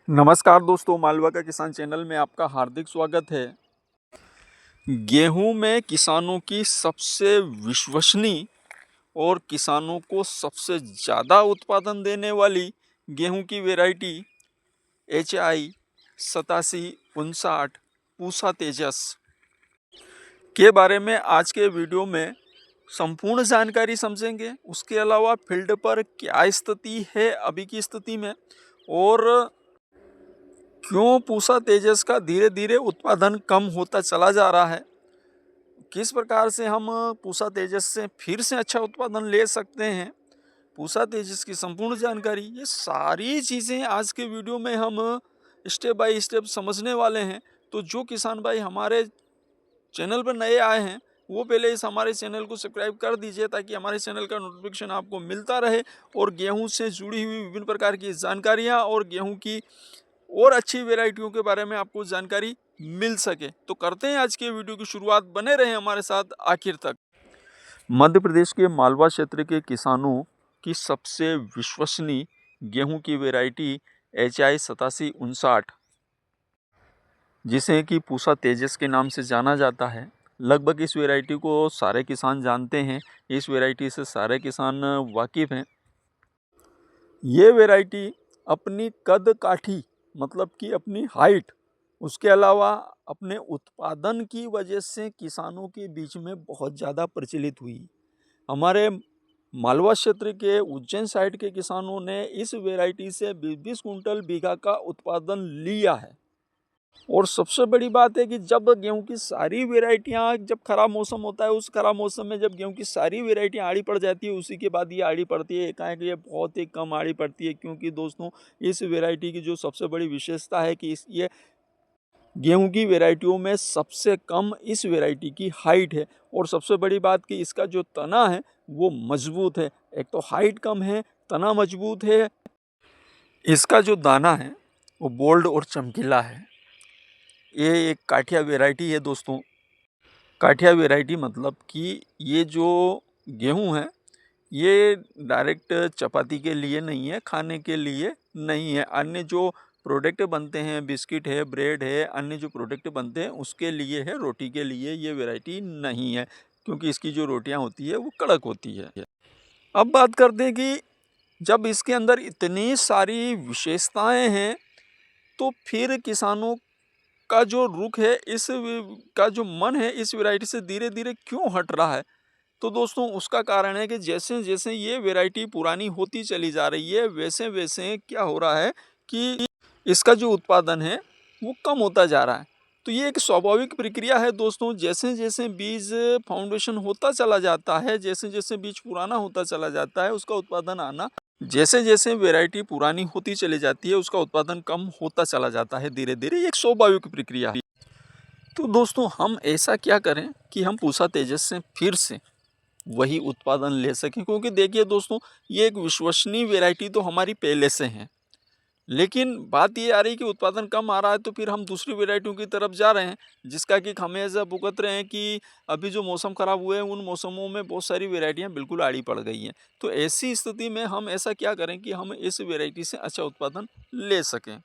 नमस्कार दोस्तों, मालवा का किसान चैनल में आपका हार्दिक स्वागत है। गेहूं में किसानों की सबसे विश्वसनीय और किसानों को सबसे ज़्यादा उत्पादन देने वाली गेहूं की वैरायटी HI 8759 पूसा तेजस के बारे में आज के वीडियो में संपूर्ण जानकारी समझेंगे। उसके अलावा फील्ड पर क्या स्थिति है अभी की स्थिति में और क्यों पूसा तेजस का धीरे धीरे उत्पादन कम होता चला जा रहा है, किस प्रकार से हम पूसा तेजस से फिर से अच्छा उत्पादन ले सकते हैं, पूसा तेजस की संपूर्ण जानकारी, ये सारी चीज़ें आज के वीडियो में हम स्टेप बाय स्टेप समझने वाले हैं। तो जो किसान भाई हमारे चैनल पर नए आए हैं वो पहले इस हमारे चैनल को सब्सक्राइब कर दीजिए ताकि हमारे चैनल का नोटिफिकेशन आपको मिलता रहे और गेहूं से जुड़ी हुई विभिन्न प्रकार की जानकारियां और गेहूं की और अच्छी वैरायटियों के बारे में आपको जानकारी मिल सके। तो करते हैं आज के वीडियो की शुरुआत, बने रहें हमारे साथ आखिर तक। मध्य प्रदेश के मालवा क्षेत्र के किसानों की सबसे विश्वसनीय गेहूं की वैरायटी HI 8759 जिसे कि पूसा तेजस के नाम से जाना जाता है। लगभग इस वैरायटी को सारे किसान जानते हैं, इस वैरायटी से सारे किसान वाकिफ़ हैं। ये वैरायटी अपनी कद काठी मतलब कि अपनी हाइट, उसके अलावा अपने उत्पादन की वजह से किसानों के बीच में बहुत ज़्यादा प्रचलित हुई। हमारे मालवा क्षेत्र के उज्जैन साइड के किसानों ने इस वैरायटी से 20-20 कुंटल बीघा का उत्पादन लिया है। और सबसे बड़ी बात है कि जब गेहूं की सारी वैरायटियां, जब खराब मौसम होता है, उस खराब मौसम में जब गेहूं की सारी वैरायटियां आड़ी पड़ जाती है, उसी के बाद ये आड़ी पड़ती है। एकाएक ये बहुत ही कम आड़ी पड़ती है, क्योंकि दोस्तों इस वैरायटी की जो सबसे बड़ी विशेषता है कि ये गेहूं की वैरायटियों में सबसे कम इस वैरायटी की हाइट है। और सबसे बड़ी बात कि इसका जो तना है वो मजबूत है। एक तो हाइट कम है, तना मजबूत है, इसका जो दाना है वो बोल्ड और चमकीला है। ये एक काठिया वैरायटी है दोस्तों। काठिया वैरायटी मतलब कि ये जो गेहूं है ये डायरेक्ट चपाती के लिए नहीं है, खाने के लिए नहीं है। अन्य जो प्रोडक्ट बनते हैं, बिस्किट है, ब्रेड है, अन्य जो प्रोडक्ट बनते हैं उसके लिए है, रोटी के लिए ये वैरायटी नहीं है, क्योंकि इसकी जो रोटियां होती है वो कड़क होती है। अब बात करते हैं कि जब इसके अंदर इतनी सारी विशेषताएं हैं तो फिर किसानों का जो रुख है, का जो मन है इस वैरायटी से धीरे धीरे क्यों हट रहा है। तो दोस्तों उसका कारण है कि जैसे जैसे ये वैरायटी पुरानी होती चली जा रही है, वैसे वैसे क्या हो रहा है कि इसका जो उत्पादन है वो कम होता जा रहा है। तो ये एक स्वाभाविक प्रक्रिया है दोस्तों। जैसे जैसे बीज फाउंडेशन होता चला जाता है, जैसे जैसे बीज पुराना होता चला जाता है, उसका उत्पादन आना, जैसे जैसे वैरायटी पुरानी होती चली जाती है उसका उत्पादन कम होता चला जाता है धीरे धीरे। एक स्वाभाविक प्रक्रिया है। तो दोस्तों हम ऐसा क्या करें कि हम पूसा तेजस से फिर से वही उत्पादन ले सकें, क्योंकि देखिए दोस्तों ये एक विश्वसनीय वैरायटी तो हमारी पहले से है, लेकिन बात ये आ रही है कि उत्पादन कम आ रहा है तो फिर हम दूसरी वैरायटियों की तरफ जा रहे हैं, जिसका कि खामियाजा भुगत रहे हैं कि अभी जो मौसम खराब हुए हैं उन मौसमों में बहुत सारी वैरायटियां बिल्कुल आड़ी पड़ गई हैं। तो ऐसी स्थिति में हम ऐसा क्या करें कि हम इस वैरायटी से अच्छा उत्पादन ले सकें।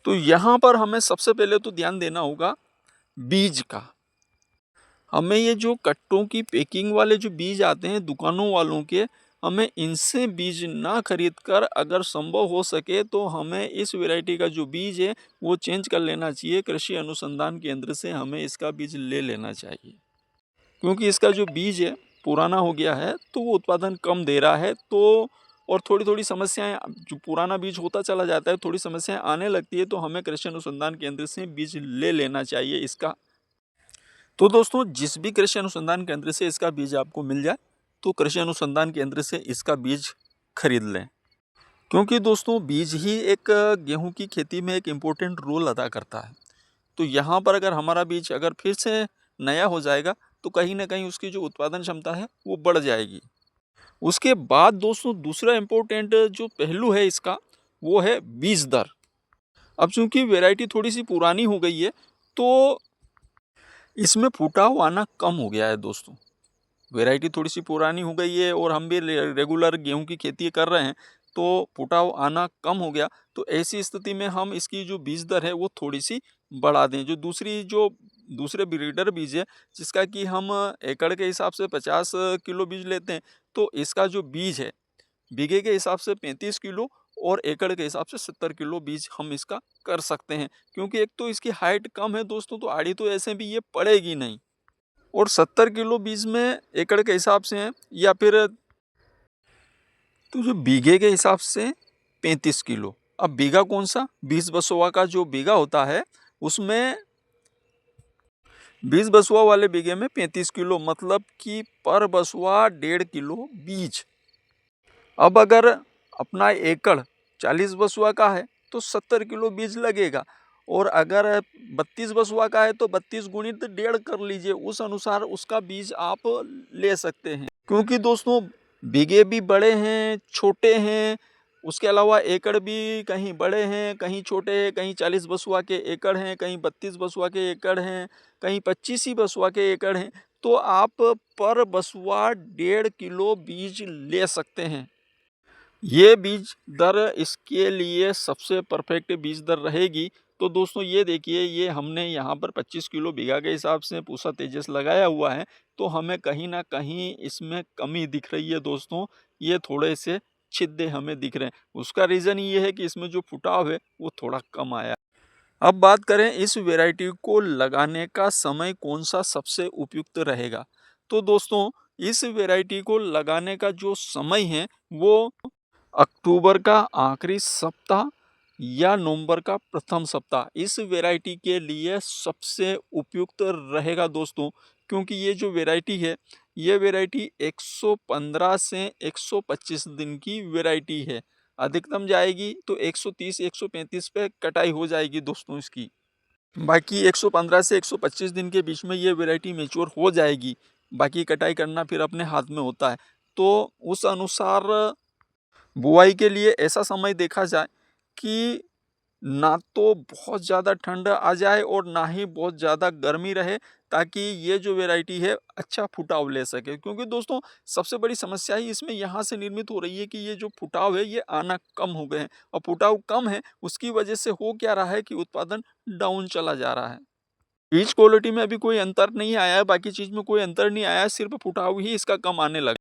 तो यहाँ पर हमें सबसे पहले तो ध्यान देना होगा बीज का। हमें ये जो कट्टों की पैकिंग वाले जो बीज आते हैं दुकानों वालों के, हमें इनसे बीज ना खरीद कर अगर संभव हो सके तो हमें इस वैरायटी का जो बीज है वो चेंज कर लेना चाहिए। कृषि अनुसंधान केंद्र से हमें इसका बीज ले लेना चाहिए, क्योंकि इसका जो बीज है पुराना हो गया है तो वो उत्पादन कम दे रहा है। तो और थोड़ी थोड़ी समस्याएं, जो पुराना बीज होता चला जाता है थोड़ी समस्याएं आने लगती है, तो हमें कृषि अनुसंधान केंद्र से बीज ले लेना चाहिए इसका। तो दोस्तों जिस भी कृषि अनुसंधान केंद्र से इसका बीज आपको मिल जाए तो कृषि अनुसंधान केंद्र से इसका बीज खरीद लें, क्योंकि दोस्तों बीज ही एक गेहूं की खेती में एक इम्पोर्टेंट रोल अदा करता है। तो यहाँ पर अगर हमारा बीज अगर फिर से नया हो जाएगा तो कहीं ना कहीं उसकी जो उत्पादन क्षमता है वो बढ़ जाएगी। उसके बाद दोस्तों दूसरा इम्पोर्टेंट जो पहलू है इसका वो है बीज दर। अब चूंकि वैरायटी थोड़ी सी पुरानी हो गई है तो इसमें फुटाव आना कम हो गया है दोस्तों। वैरायटी थोड़ी सी पुरानी हो गई है और हम भी रेगुलर गेहूं की खेती कर रहे हैं, तो फुटाव आना कम हो गया, तो ऐसी स्थिति में हम इसकी जो बीज दर है वो थोड़ी सी बढ़ा दें। जो दूसरे ब्रीडर बीज है जिसका कि हम एकड़ के हिसाब से 50 किलो बीज लेते हैं, तो इसका जो बीज है बीघे के हिसाब से 35 किलो और एकड़ के हिसाब से 70 किलो बीज हम इसका कर सकते हैं। क्योंकि एक तो इसकी हाइट कम है दोस्तों, तो आड़ी तो ऐसे भी ये पड़ेगी नहीं, और 70 किलो बीज में एकड़ के हिसाब से है, या फिर तो जो बीघे के हिसाब से 35 किलो। अब बीघा कौन सा, 20 बसोआ का जो बीघा होता है उसमें 20 बसुआ वाले बीघे में 35 किलो, मतलब कि पर बसुआ 1.5 किलो बीज। अब अगर अपना एकड़ 40 बसुआ का है तो 70 किलो बीज लगेगा, और अगर 32 बसुआ का है तो 32 गुणित 1.5 कर लीजिए, उस अनुसार उसका बीज आप ले सकते हैं। क्योंकि दोस्तों बीघे भी बड़े हैं छोटे हैं, उसके अलावा एकड़ भी कहीं बड़े हैं कहीं छोटे हैं, कहीं 40 बसुआ के एकड़ हैं, कहीं 32 बसुआ के एकड़ हैं, कहीं 25 ही बसुआ के एकड़ हैं, तो आप पर बसुआ 1.5 किलो बीज ले सकते हैं। ये बीज दर इसके लिए सबसे परफेक्ट बीज दर रहेगी। तो दोस्तों ये देखिए, ये हमने यहाँ पर 25 किलो बीघा के हिसाब से पूसा तेजस लगाया हुआ है, तो हमें कहीं ना कहीं इसमें कमी दिख रही है दोस्तों, ये थोड़े से छिद्दे हमें दिख रहे हैं। उसका रीज़न ये है कि इसमें जो फुटाव है वो थोड़ा कम आया। अब बात करें इस वैरायटी को लगाने का समय कौन सा सबसे उपयुक्त रहेगा, तो दोस्तों इस वैरायटी को लगाने का जो समय है वो अक्टूबर का आखिरी सप्ताह या नवंबर का प्रथम सप्ताह इस वैरायटी के लिए सबसे उपयुक्त रहेगा दोस्तों। क्योंकि ये जो वैरायटी है, ये वैरायटी 115 से 125 दिन की वैरायटी है। अधिकतम जाएगी तो 130-135 पे कटाई हो जाएगी दोस्तों इसकी। बाकी 115 से 125 दिन के बीच में ये वैरायटी मैच्योर हो जाएगी। बाकी कटाई करना फिर अपने हाथ में होता है। तो उस अनुसार बुआई के लिए ऐसा समय देखा जाए कि ना तो बहुत ज़्यादा ठंड आ जाए और ना ही बहुत ज़्यादा गर्मी रहे, ताकि ये जो वैरायटी है अच्छा फुटाव ले सके। क्योंकि दोस्तों सबसे बड़ी समस्या ही इसमें यहाँ से निर्मित हो रही है कि ये जो फुटाव है ये आना कम हो गए हैं, और फुटाव कम है उसकी वजह से हो क्या रहा है कि उत्पादन डाउन चला जा रहा है। बीज क्वालिटी में अभी कोई अंतर नहीं आया है, बाकी चीज़ में कोई अंतर नहीं आया है, सिर्फ फुटाव ही इसका कम आने लगा।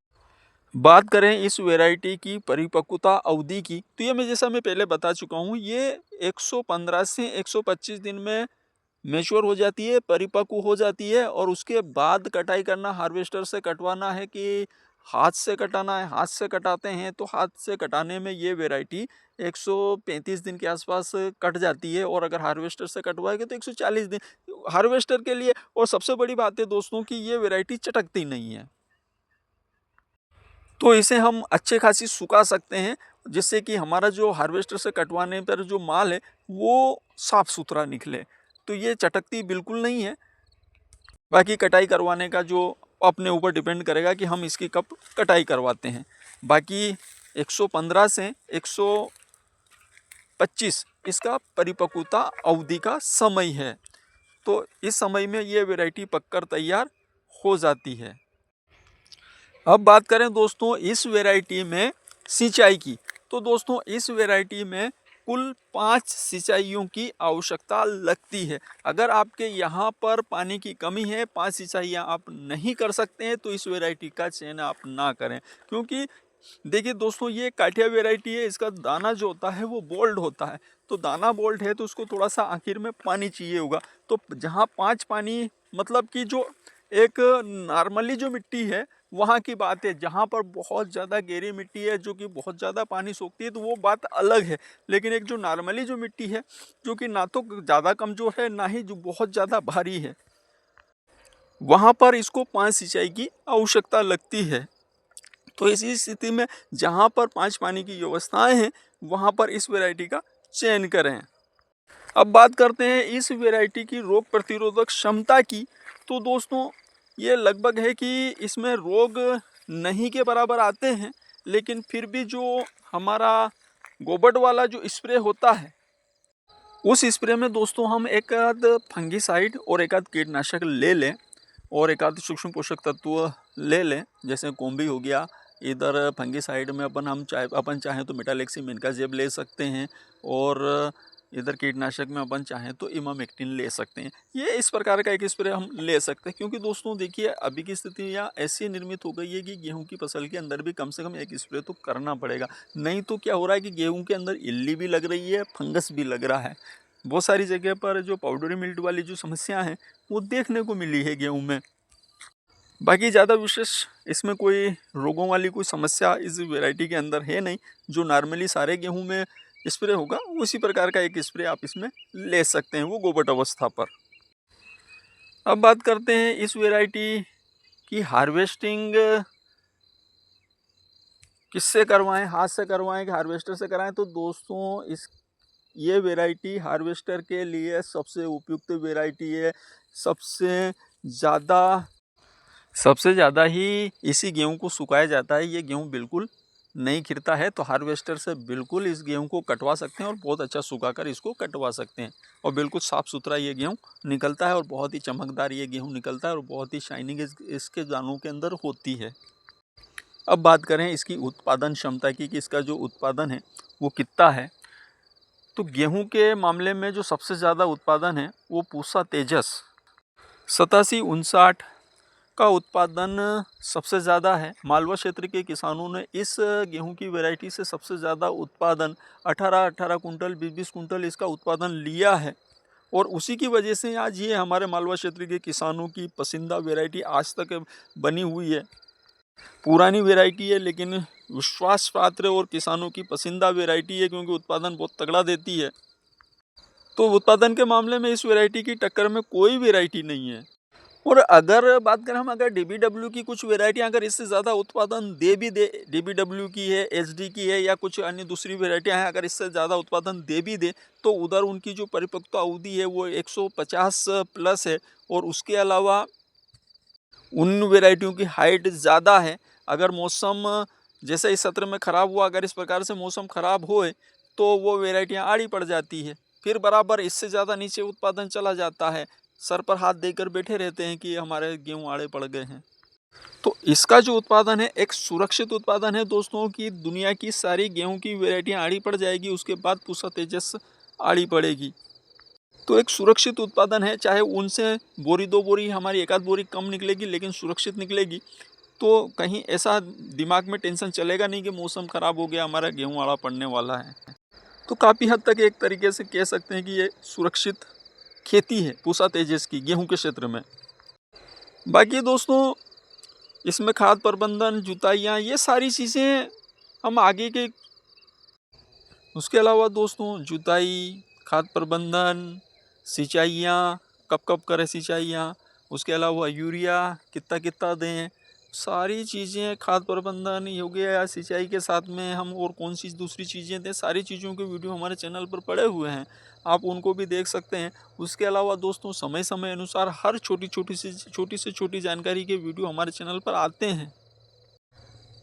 बात करें इस वैरायटी की परिपक्वता अवधि की, तो ये जैसा मैं पहले बता चुका हूँ, ये 115 से 125 दिन में मैच्योर हो जाती है, परिपक्व हो जाती है। और उसके बाद कटाई करना, हार्वेस्टर से कटवाना है कि हाथ से कटाना है। हाथ से कटाते हैं तो हाथ से कटाने में ये वैरायटी 135 दिन के आसपास कट जाती है, और अगर हार्वेस्टर से कटवाएंगे तो 140 दिन हार्वेस्टर के लिए। और सबसे बड़ी बात है दोस्तों कि ये वैरायटी चटकती नहीं है, तो इसे हम अच्छे खासी सुखा सकते हैं, जिससे कि हमारा जो हार्वेस्टर से कटवाने पर जो माल है वो साफ सुथरा निकले। तो ये चटकती बिल्कुल नहीं है। बाकी कटाई करवाने का जो अपने ऊपर डिपेंड करेगा कि हम इसकी कब कटाई करवाते हैं। बाकी 115 से 125 इसका परिपक्वता अवधि का समय है, तो इस समय में ये वैरायटी पककर तैयार हो जाती है। अब बात करें दोस्तों इस वैरायटी में सिंचाई की, तो दोस्तों इस वैरायटी में कुल 5 सिंचाइयों की आवश्यकता लगती है। अगर आपके यहाँ पर पानी की कमी है, 5 सिंचाइयाँ आप नहीं कर सकते हैं, तो इस वैरायटी का चयन आप ना करें। क्योंकि देखिए दोस्तों ये काठिया वैरायटी है, इसका दाना जो होता है वो बोल्ड होता है, तो दाना बोल्ड है तो उसको थोड़ा सा आखिर में पानी चाहिए होगा। तो जहाँ 5 पानी, मतलब कि जो एक नॉर्मली जो मिट्टी है वहाँ की बात है, जहाँ पर बहुत ज़्यादा गहरी मिट्टी है जो कि बहुत ज़्यादा पानी सोखती है तो वो बात अलग है। लेकिन एक जो नॉर्मली जो मिट्टी है जो कि ना तो ज़्यादा कमज़ोर है ना ही जो बहुत ज़्यादा भारी है, वहाँ पर इसको 5 सिंचाई की आवश्यकता लगती है। तो इसी स्थिति में जहाँ पर 5 पानी की व्यवस्थाएं हैं वहाँ पर इस वैरायटी का चयन करें। अब बात करते हैं इस वैरायटी की रोग प्रतिरोधक क्षमता की, तो दोस्तों ये लगभग है कि इसमें रोग नहीं के बराबर आते हैं, लेकिन फिर भी जो हमारा गोबर वाला जो स्प्रे होता है उस स्प्रे में दोस्तों हम एक आध फंगीसाइड और एक आध कीटनाशक ले लें, और एक आध सूक्ष्म पोषक तत्व ले लें, जैसे कोम्बी हो गया इधर फंगिसाइड में अपन चाहें तो मेटालेक्सिम इनकाजेब ले सकते हैं, और इधर कीटनाशक में अपन चाहें तो इमामेक्टिन ले सकते हैं। ये इस प्रकार का एक स्प्रे हम ले सकते हैं, क्योंकि दोस्तों देखिए अभी की स्थितियाँ ऐसी निर्मित हो गई है कि गेहूं की फसल के अंदर भी कम से कम एक स्प्रे तो करना पड़ेगा। नहीं तो क्या हो रहा है कि गेहूं के अंदर इल्ली भी लग रही है, फंगस भी लग रहा है। बहुत सारी जगह पर जो पाउडरी मिल्ट वाली जो समस्या है वो देखने को मिली है गेहूं में। बाकी ज़्यादा विशेष इसमें कोई रोगों वाली कोई समस्या इस वैरायटी के अंदर है नहीं। जो नॉर्मली सारे गेहूं में स्प्रे होगा उसी प्रकार का एक स्प्रे आप इसमें ले सकते हैं, वो गोबट अवस्था पर। अब बात करते हैं इस वैरायटी की हार्वेस्टिंग किससे करवाएं, हाथ से करवाएं कि हार्वेस्टर से कराएं। तो दोस्तों ये वैरायटी हार्वेस्टर के लिए सबसे उपयुक्त वैरायटी है। सबसे ज़्यादा ही इसी गेहूं को सुखाया जाता है। ये गेहूं बिल्कुल नहीं खिरता है, तो हार्वेस्टर से बिल्कुल इस गेहूं को कटवा सकते हैं और बहुत अच्छा सुखाकर इसको कटवा सकते हैं। और बिल्कुल साफ़ सुथरा ये गेहूं निकलता है और बहुत ही चमकदार ये गेहूं निकलता है और बहुत ही शाइनिंग इसके दानों के अंदर होती है। अब बात करें इसकी उत्पादन क्षमता की कि इसका जो उत्पादन है वो कितना है। तो गेहूं के मामले में जो सबसे ज़्यादा उत्पादन है वो पूसा तेजस 8759 का उत्पादन सबसे ज़्यादा है। मालवा क्षेत्र के किसानों ने इस गेहूं की वैरायटी से सबसे ज़्यादा उत्पादन 18 कुंटल 20 कुंटल इसका उत्पादन लिया है, और उसी की वजह से आज ये हमारे मालवा क्षेत्र के किसानों की पसंदीदा वैरायटी आज तक बनी हुई है। पुरानी वैरायटी है लेकिन विश्वास पात्र और किसानों की पसंदीदा वैरायटी है, क्योंकि उत्पादन बहुत तगड़ा देती है। तो उत्पादन के मामले में इस वैरायटी की टक्कर में कोई वैरायटी नहीं है। और अगर बात करें हम अगर DBW की कुछ वैरायटियाँ अगर इससे ज़्यादा उत्पादन दे, DBW की है, SD की है या कुछ अन्य दूसरी वैरायटियाँ हैं, अगर इससे ज़्यादा उत्पादन दे भी दे तो उधर उनकी जो परिपक्वता अवधि है वो 150 प्लस है, और उसके अलावा उन वैरायटियों की हाइट ज़्यादा है। अगर मौसम जैसे इस सत्र में ख़राब हुआ, अगर इस प्रकार से मौसम ख़राब होए तो वो वैरायटियाँ आड़ी पड़ जाती है, फिर बराबर इससे ज़्यादा नीचे उत्पादन चला जाता है। सर पर हाथ देकर बैठे रहते हैं कि हमारे गेहूँ आड़े पड़ गए हैं। तो इसका जो उत्पादन है एक सुरक्षित उत्पादन है दोस्तों, की दुनिया की सारी गेहूं की वैरायटियां आड़ी पड़ जाएगी, उसके बाद पूसा तेजस आड़ी पड़ेगी। तो एक सुरक्षित उत्पादन है, चाहे उनसे बोरी 2 बोरी हमारी 1 आध बोरी कम निकलेगी लेकिन सुरक्षित निकलेगी। तो कहीं ऐसा दिमाग में टेंशन चलेगा नहीं कि मौसम ख़राब हो गया, हमारा गेहूँ आड़ा पड़ने वाला है। तो काफ़ी हद तक एक तरीके से कह सकते हैं कि ये सुरक्षित खेती है पूसा तेजस की गेहूं के क्षेत्र में। बाकी दोस्तों इसमें खाद प्रबंधन, जुताइयाँ, ये सारी चीज़ें हम आगे के, उसके अलावा दोस्तों जुताई, खाद प्रबंधन, सिंचाइयाँ कब कब करें सिंचाइयाँ, उसके अलावा यूरिया कितना कितना दें, सारी चीज़ें, खाद प्रबंधन हो गया या सिंचाई के साथ में हम और कौन सी दूसरी चीज़ें दें, सारी चीज़ों के वीडियो हमारे चैनल पर पड़े हुए हैं, आप उनको भी देख सकते हैं। उसके अलावा दोस्तों समय समय अनुसार हर छोटी से छोटी जानकारी के वीडियो हमारे चैनल पर आते हैं।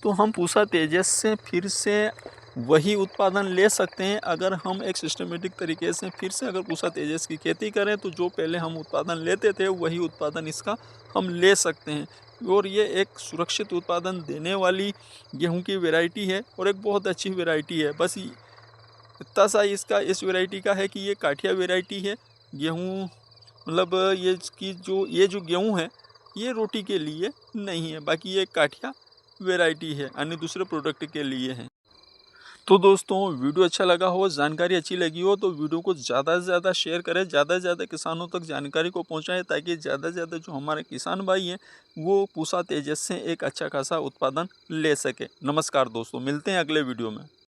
तो हम पूसा तेजस से फिर से वही उत्पादन ले सकते हैं अगर हम एक सिस्टमेटिक तरीके से फिर से अगर पूसा तेजस की खेती करें, तो जो पहले हम उत्पादन लेते थे वही उत्पादन इसका हम ले सकते हैं। और ये एक सुरक्षित उत्पादन देने वाली गेहूं की वैरायटी है और एक बहुत अच्छी वैरायटी है। बस इतना सा इस वैरायटी का है कि ये काठिया वैरायटी है। गेहूँ मतलब ये जो गेहूँ है ये रोटी के लिए नहीं है, बाकी ये काठिया वैरायटी है, अन्य दूसरे प्रोडक्ट के लिए है। तो दोस्तों वीडियो अच्छा लगा हो, जानकारी अच्छी लगी हो तो वीडियो को ज़्यादा से ज़्यादा शेयर करें, ज़्यादा से ज़्यादा किसानों तक जानकारी को पहुंचाएं, ताकि ज़्यादा से ज़्यादा जो हमारे किसान भाई हैं वो पूसा तेजस से एक अच्छा खासा उत्पादन ले सके। नमस्कार दोस्तों, मिलते हैं अगले वीडियो में।